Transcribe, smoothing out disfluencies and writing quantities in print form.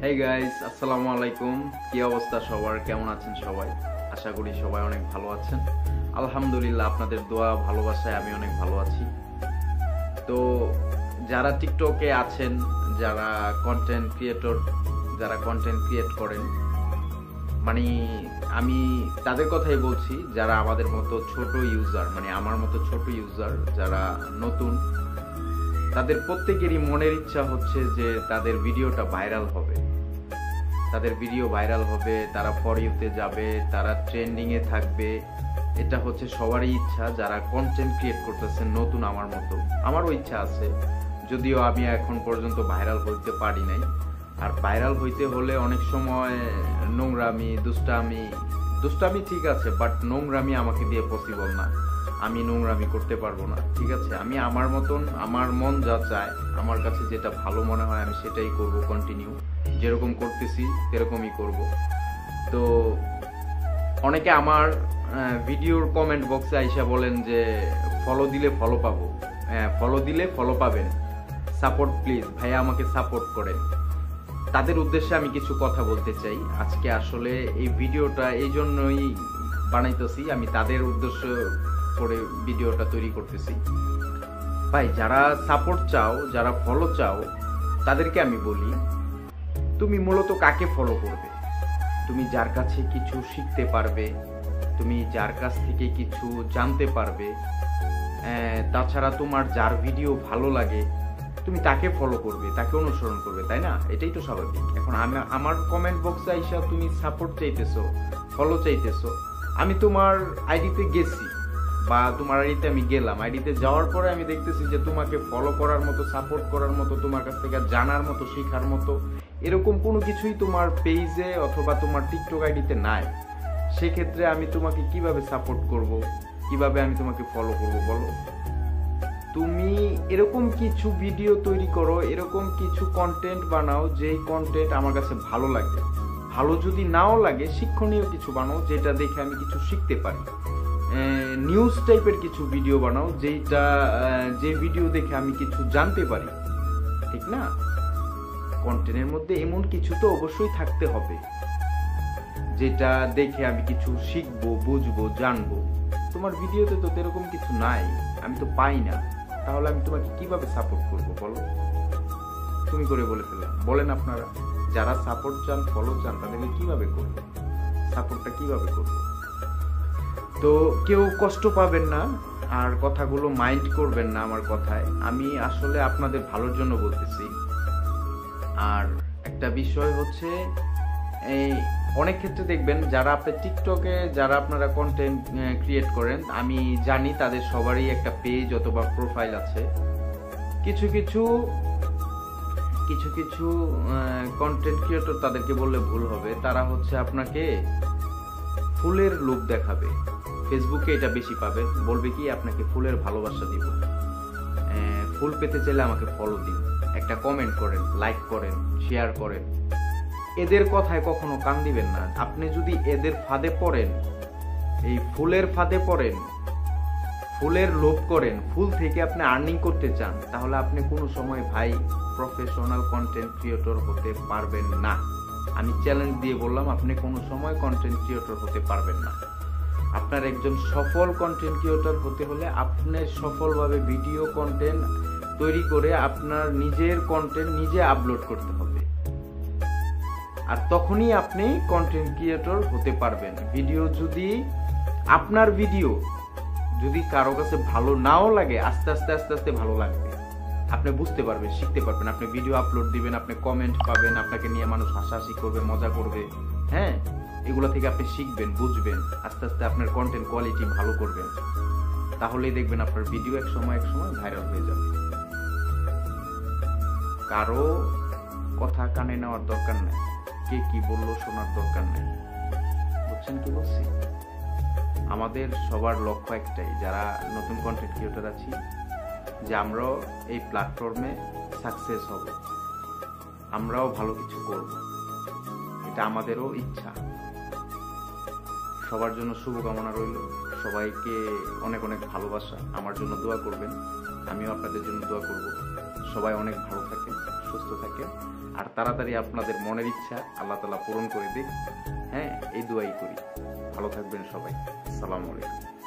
Hey guys, আসসালামু আলাইকুম। কি অবস্থা সবার? কেমন আছেন সবাই? আশা করি সবাই অনেক ভালো আছেন। আলহামদুলিল্লাহ, আপনাদের দোয়া ভালোবাসায় আমি অনেক ভালো আছি। তো যারা টিকটকে আছেন, যারা কন্টেন্ট ক্রিয়েটর, যারা কন্টেন্ট ক্রিয়েট করেন, মানে আমি তাদের কথাই বলছি, যারা আমাদের মতো ছোট ইউজার, মানে আমার মতো ছোট ইউজার যারা নতুন, তাদের প্রত্যেকেরই মনের ইচ্ছা হচ্ছে যে তাদের ভিডিওটা ভাইরাল হবে, তাদের ভিডিও ভাইরাল হবে, তারা ফর ইউতে যাবে, তারা ট্রেন্ডিংয়ে থাকবে। এটা হচ্ছে সবারই ইচ্ছা যারা কন্টেন্ট ক্রিয়েট করতেছেন নতুন। আমার মতো আমারও ইচ্ছা আছে, যদিও আমি এখন পর্যন্ত ভাইরাল হইতে পারি নাই। আর ভাইরাল হইতে হলে অনেক সময় নোংরামি, দুষ্টামি ঠিক আছে, বাট নোংরামি আমাকে দিয়ে পসিবল না। আমি নোংরামি করতে পারবো না, ঠিক আছে? আমি আমার মতন, আমার মন যা চায়, আমার কাছে যেটা ভালো মনে হয় আমি সেটাই করব, কন্টিনিউ যেরকম করতেছি সেরকমই করব। তো অনেকে আমার ভিডিওর কমেন্ট বক্সে আইসা বলেন যে ফলো দিলে ফলো পাবো। হ্যাঁ, ফলো দিলে ফলো পাবেন, সাপোর্ট প্লিজ ভাইয়া, আমাকে সাপোর্ট করেন। তাদের উদ্দেশ্যে আমি কিছু কথা বলতে চাই আজকে। আসলে এই ভিডিওটা এই জন্যই বানাইতেছি, আমি তাদের উদ্দেশ্য করে ভিডিওটা তৈরি করতেছি। ভাই, যারা সাপোর্ট চাও, যারা ফলো চাও, তাদেরকে আমি বলি, তুমি মূলত কাকে ফলো করবে? তুমি যার কাছে কিছু শিখতে পারবে, তুমি যার কাছ থেকে কিছু জানতে পারবে, তাছাড়া তোমার যার ভিডিও ভালো লাগে তুমি তাকে ফলো করবে, তাকে অনুসরণ করবে, তাই না? এটাই তো স্বাভাবিক। এখন আমার কমেন্ট বক্সে আইসা তুমি সাপোর্ট চাইতেছো, ফলো চাইতেছো। আমি তোমার আইডিতে গেছি বা তোমার আইডিতে আমি গেলাম, আইডিতে যাওয়ার পরে আমি দেখতেছি যে তোমাকে ফলো করার মতো, সাপোর্ট করার মতো, তোমার কাছ থেকে জানার মতো, শেখার মতো এরকম কোনো কিছুই তোমার পেজে অথবা তোমার টিকটক আইডিতে নাই। সেক্ষেত্রে আমি তোমাকে কিভাবে সাপোর্ট করব, কিভাবে আমি তোমাকে ফলো করব বলো? তুমি এরকম কিছু ভিডিও তৈরি করো, এরকম কিছু কন্টেন্ট বানাও যেই কন্টেন্ট আমার কাছে ভালো লাগে। ভালো যদি নাও লাগে, শিক্ষণীয় কিছু বানাও যেটা দেখে আমি কিছু শিখতে পারি। নিউজ টাইপের কিছু ভিডিও বানাও যে ভিডিও দেখে আমি কিছু জানতে পারি, ঠিক না? কন্টেন্টের মধ্যে এমন কিছু তো অবশ্যই থাকতে হবে যেটা দেখে আমি কিছু শিখবো, বুঝবো, জানবো। তোমার ভিডিওতে তো এরকম কিছু নাই, আমি তো পাই না। তাহলে আমি তোমাকে কিভাবে সাপোর্ট করবো বলো? তুমি করে বলে ফেললাম, বলেন আপনারা যারা সাপোর্ট চান, ফলো চান, তাদেরকে কিভাবে করবো, সাপোর্টটা কিভাবে করবো? তো কেউ কষ্ট পাবেন না, আর কথাগুলো মাইন্ড করবেন না আমার কথায়। আমি আসলে আপনাদের ভালোর জন্য বলতেছি। আর একটা বিষয় হচ্ছে, এই অনেক ক্ষেত্রে দেখবেন যারা আপনি টিকটকে, যারা আপনারা কন্টেন্ট ক্রিয়েট করেন, আমি জানি তাদের সবারই একটা পেজ অথবা প্রোফাইল আছে। কিছু কিছু কন্টেন্ট ক্রিয়েটর, তাদেরকে বললে ভুল হবে, তারা হচ্ছে আপনাকে ফুলের লোভ দেখাবে। ফেসবুকে এটা বেশি পাবেন, বলবে কি আপনাকে ফুলের ভালোবাসা দিব, ফুল পেতে চাইলে আমাকে ফলো দিন, একটা কমেন্ট করেন, লাইক করেন, শেয়ার করেন। এদের কথায় কখনো কান দিবেন না। আপনি যদি এদের ফাঁদে পড়েন, এই ফুলের ফাঁদে পড়েন, ফুলের লোভ করেন, ফুল থেকে আপনি আর্নিং করতে চান, তাহলে আপনি কোনো সময় ভাই প্রফেশনাল কন্টেন্ট ক্রিয়েটর হতে পারবেন না। আমি চ্যালেঞ্জ দিয়ে বললাম, আপনি কোনো সময় কন্টেন্ট ক্রিয়েটর হতে পারবেন না। আপনার একজন সফল কন্টেন্ট ক্রিয়েটর হতে হলে আপনি সফলভাবে ভিডিও কন্টেন্ট তৈরি করে আপনার নিজের কন্টেন্ট নিজে আপলোড করতে হবে, আর তখনই আপনি কন্টেন্ট ক্রিয়েটর হতে পারবেন। আপনার ভিডিও যদি কারো কাছে ভালো নাও লাগে, আস্তে আস্তে ভালো লাগবে, আপনি বুঝতে পারবেন, শিখতে পারবেন। আপনি ভিডিও আপলোড দিবেন, আপনি কমেন্ট পাবেন, আপনাকে নিয়ে মানুষ হাসাহাসি করবে, মজা করবে। হ্যাঁ, এগুলো থেকে আপনি শিখবেন, বুঝবেন, আস্তে আস্তে আপনার কন্টেন্ট কোয়ালিটি ভালো করবেন। তাহলেই দেখবেন আপনার ভিডিও এক সময় ভাইরাল হয়ে যাবে। কারো কথা কানে নেওয়ার দরকার নাই, কে কি বললো শোনার দরকার নাই। বুঝছেন কি বলছি? আমাদের সবার লক্ষ্য একটাই, যারা নতুন কন্টেন্ট ক্রিয়েটর আছি, যে আমরাও এই প্ল্যাটফর্মে সাকসেস হব, আমরাও ভালো কিছু করব, এটা আমাদেরও ইচ্ছা। সবার জন্য শুভকামনা রইল, সবাইকে অনেক অনেক ভালোবাসা। আমার জন্য দোয়া করবেন, আমিও আপনাদের জন্য দোয়া করব। সবাই অনেক ভালো থাকেন, সুস্থ থাকেন। আর তাড়াতাড়ি আপনাদের মনের ইচ্ছা আল্লাহ তাআলা পূরণ করে দিক। হ্যাঁ, এই দোয়াই করি। ভালো থাকবেন সবাই। আসসালামু আলাইকুম।